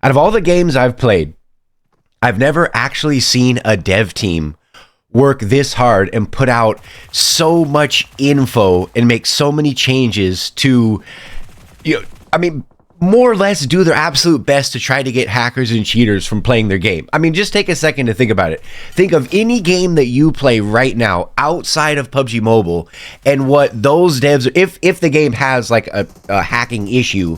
Out of all the games I've played, I've never actually seen a dev team work this hard and put out so much info and make so many changes to, more or less do their absolute best to try to get hackers and cheaters from playing their game. I mean, just take a second to think about it. Think of any game that you play right now outside of PUBG Mobile and what those devs, if the game has like a hacking issue,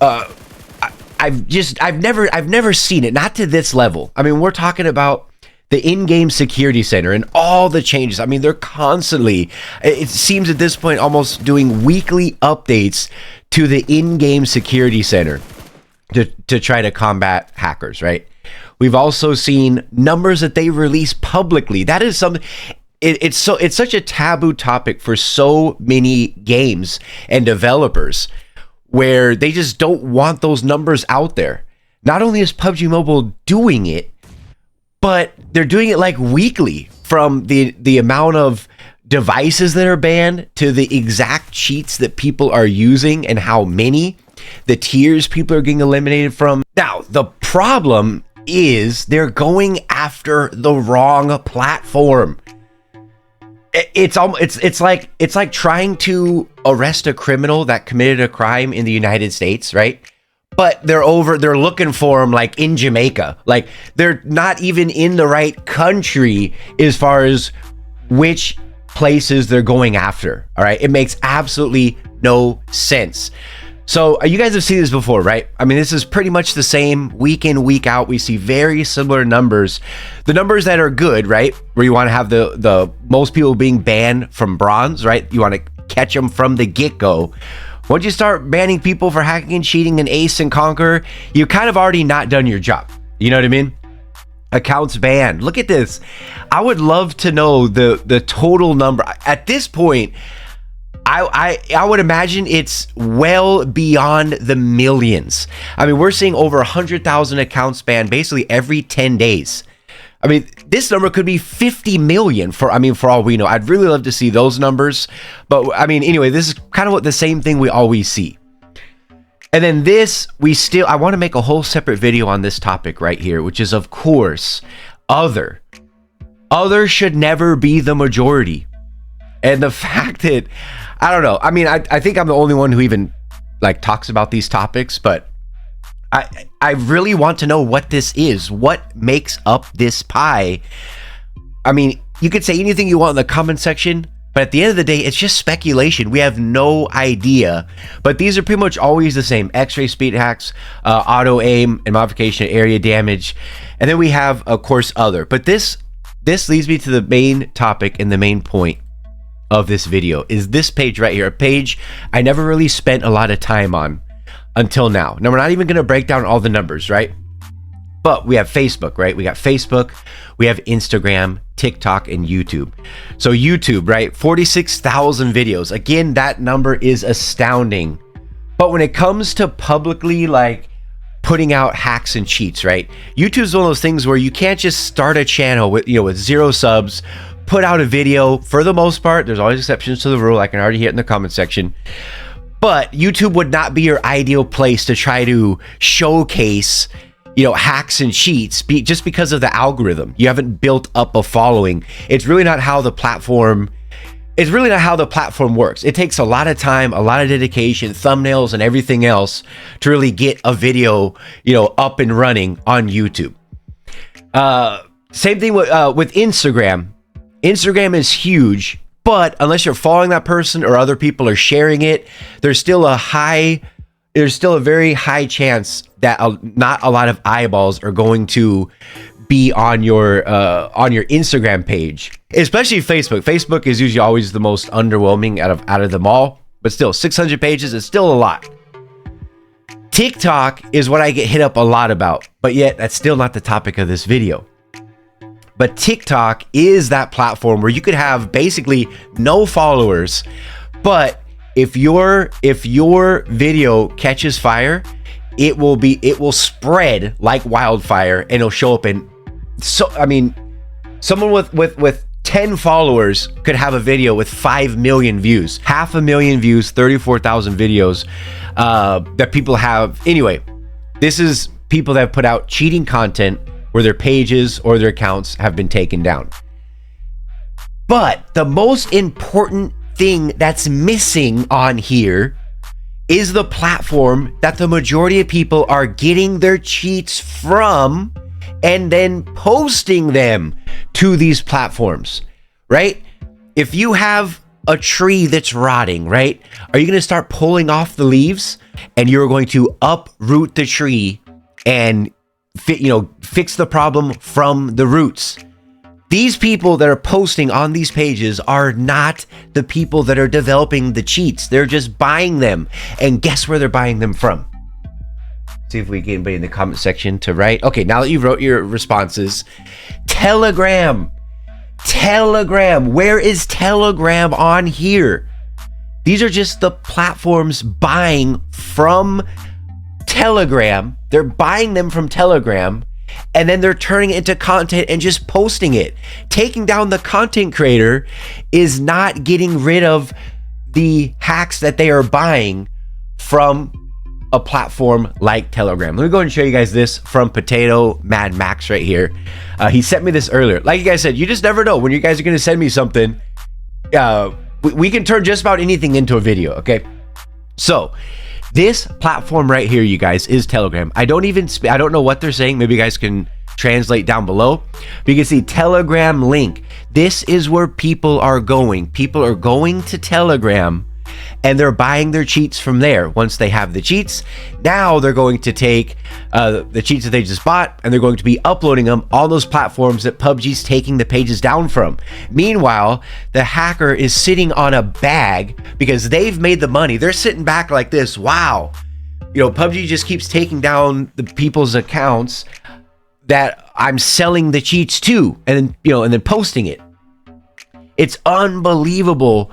I've never seen it, not to this level. I mean, we're talking about the in-game security center and all the changes. I mean, they're constantly, it seems at this point, almost doing weekly updates to the in-game security center to try to combat hackers, right? We've also seen numbers that they release publicly. That is something, it's such a taboo topic for so many games and developers, where they just don't want those numbers out there. Not only is PUBG Mobile doing it, but they're doing it like weekly, from the amount of devices that are banned to the exact cheats that people are using and how many, the tiers people are getting eliminated from. Now, the problem is they're going after the wrong platform. It's like trying to arrest a criminal that committed a crime in the United States, right? But they're looking for him like in Jamaica. Like, they're not even in the right country as far as which places they're going after. All right, it makes absolutely no sense. So you guys have seen this before, right? I mean, this is pretty much the same week in, week out. We see very similar numbers. The numbers that are good, right? Where you want to have the most people being banned from bronze, right? You want to catch them from the get-go. Once you start banning people for hacking and cheating and ace and conquer, you kind of already not done your job. You know what I mean? Accounts banned. Look at this. I would love to know the total number. At this point, I would imagine it's well beyond the millions. I mean, we're seeing over 100,000 accounts banned basically every 10 days. I mean, this number could be 50 million for all we know. I'd really love to see those numbers. But I mean, anyway, this is kind of what the same thing we always see. And then this, I want to make a whole separate video on this topic right here, which is, of course, other should never be the majority. And the fact that, I don't know. I mean, I think I'm the only one who even like talks about these topics, but I really want to know what this is. What makes up this pie? I mean, you could say anything you want in the comment section, but at the end of the day, it's just speculation. We have no idea. But these are pretty much always the same. X-ray speed hacks, auto aim, and modification of area damage. And then we have, of course, other. But this leads me to the main topic and the main point of this video is this page right here, a page I never really spent a lot of time on until now. Now, we're not even going to break down all the numbers, right? But we have Facebook, right? We got Facebook, we have Instagram, TikTok, and YouTube. So YouTube, right? 46,000 videos. Again, that number is astounding. But when it comes to publicly like putting out hacks and cheats, right? YouTube's one of those things where you can't just start a channel with 0 subs, put out a video. For the most part, there's always exceptions to the rule. I can already hit in the comment section. But YouTube would not be your ideal place to try to showcase, hacks and cheats just because of the algorithm. You haven't built up a following. It's really not how the platform works. It takes a lot of time, a lot of dedication, thumbnails, and everything else to really get a video, up and running on YouTube. Same thing with Instagram. Instagram is huge, but unless you're following that person or other people are sharing it, there's still a very high chance that not a lot of eyeballs are going to be on your Instagram page, especially Facebook. Facebook is usually always the most underwhelming out of them all, but still 600 pages is still a lot. TikTok is what I get hit up a lot about, but yet that's still not the topic of this video. But TikTok is that platform where you could have basically no followers, but if your video catches fire, it will spread like wildfire, and it'll show up in. So I mean, someone with 10 followers could have a video with 5 million views, 500,000 views, 34,000 videos that people have. Anyway, this is people that have put out cheating content where their pages or their accounts have been taken down. But the most important thing that's missing on here is the platform that the majority of people are getting their cheats from and then posting them to these platforms, right? If you have a tree that's rotting, right? Are you going to start pulling off the leaves and you're going to uproot the tree and fix the problem from the roots? These people that are posting on these pages are not the people that are developing the cheats. They're just buying them. And guess where they're buying them from? See if we get anybody in the comment section to write. Okay, now that you wrote your responses, Telegram. Where is Telegram on here? These are just the platforms buying from Telegram. They're buying them from Telegram, and then they're turning it into content and just posting it. Taking down the content creator is not getting rid of the hacks that they are buying from a platform like Telegram. Let me go and show you guys this from Potato Mad Max right here. He sent me this earlier. Like you guys said, you just never know when you guys are going to send me something. We can turn just about anything into a video, okay? So this platform right here, you guys, is Telegram. I don't know what they're saying. Maybe you guys can translate down below. But you can see Telegram link. This is where people are going. People are going to Telegram and they're buying their cheats from there. Once they have the cheats, now they're going to take the cheats that they just bought and they're going to be uploading them on those platforms that PUBG's taking the pages down from. Meanwhile, the hacker is sitting on a bag because they've made the money. They're sitting back like this. Wow. PUBG just keeps taking down the people's accounts that I'm selling the cheats to, and then posting it. It's unbelievable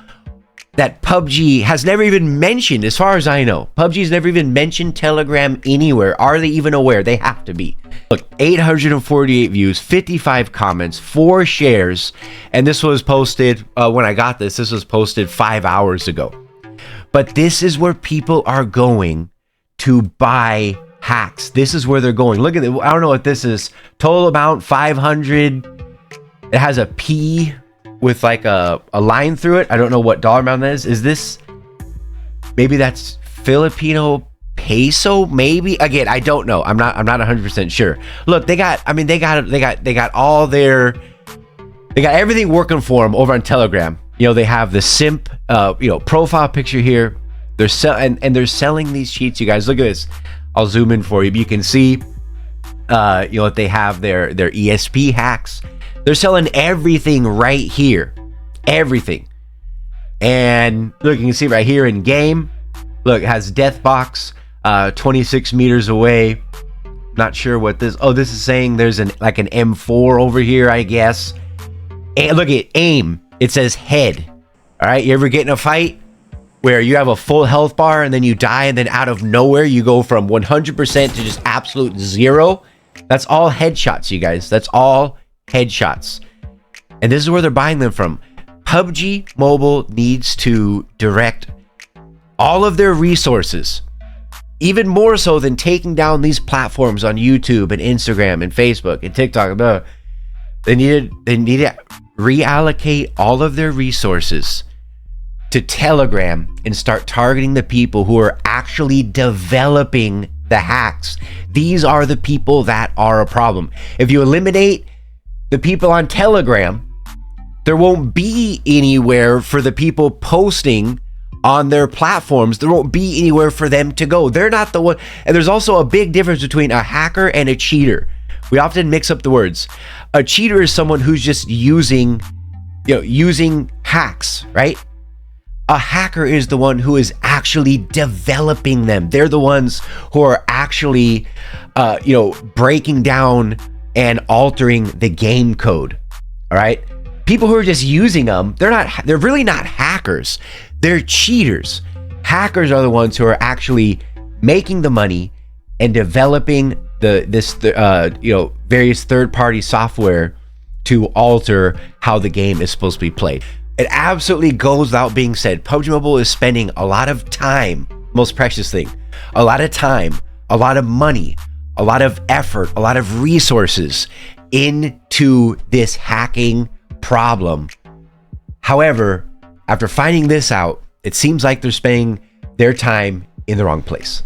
that PUBG has never even mentioned, as far as I know, PUBG's never even mentioned Telegram anywhere. Are they even aware? They have to be. Look, 848 views, 55 comments, 4 shares, and this was posted, when I got this was posted 5 hours ago. But this is where people are going to buy hacks. This is where they're going. Look at it. I don't know what this is. Total amount, 500. It has a P with like a line through it. I don't know what dollar amount that is. Is this, maybe that's Filipino peso? Maybe. Again, I don't know. I'm not 100% sure. Look, they got all their, they got everything working for them over on Telegram. They have the simp, profile picture here. They're they're selling these cheats. You guys, look at this. I'll zoom in for you. You can see, they have their ESP hacks. They're selling everything right here. Everything. And look, you can see right here in game. Look, it has death box 26 meters away. Not sure what this. Oh, this is saying there's an M4 over here, I guess. And look at aim. It says head. All right. You ever get in a fight where you have a full health bar and then you die, and then out of nowhere you go from 100% to just absolute 0? That's all headshots, you guys. That's all headshots. And this is where they're buying them from. PUBG Mobile needs to direct all of their resources, even more so than taking down these platforms on YouTube and Instagram and Facebook and TikTok. They need to reallocate all of their resources to Telegram and start targeting the people who are actually developing the hacks. These are the people that are a problem. If you eliminate the people on Telegram, there won't be anywhere for the people posting on their platforms. There won't be anywhere for them to go. They're not the one. And there's also a big difference between a hacker and a cheater. We often mix up the words. A cheater is someone who's just using hacks, right? A hacker is the one who is actually developing them. They're the ones who are actually, breaking down and altering the game code. All right. People who are just using them, they're really not hackers. They're cheaters. Hackers are the ones who are actually making the money and developing various third-party software to alter how the game is supposed to be played. It absolutely goes without being said. PUBG Mobile is spending a lot of time, most precious thing, a lot of time, a lot of money, a lot of effort, a lot of resources into this hacking problem. However, after finding this out, it seems like they're spending their time in the wrong place.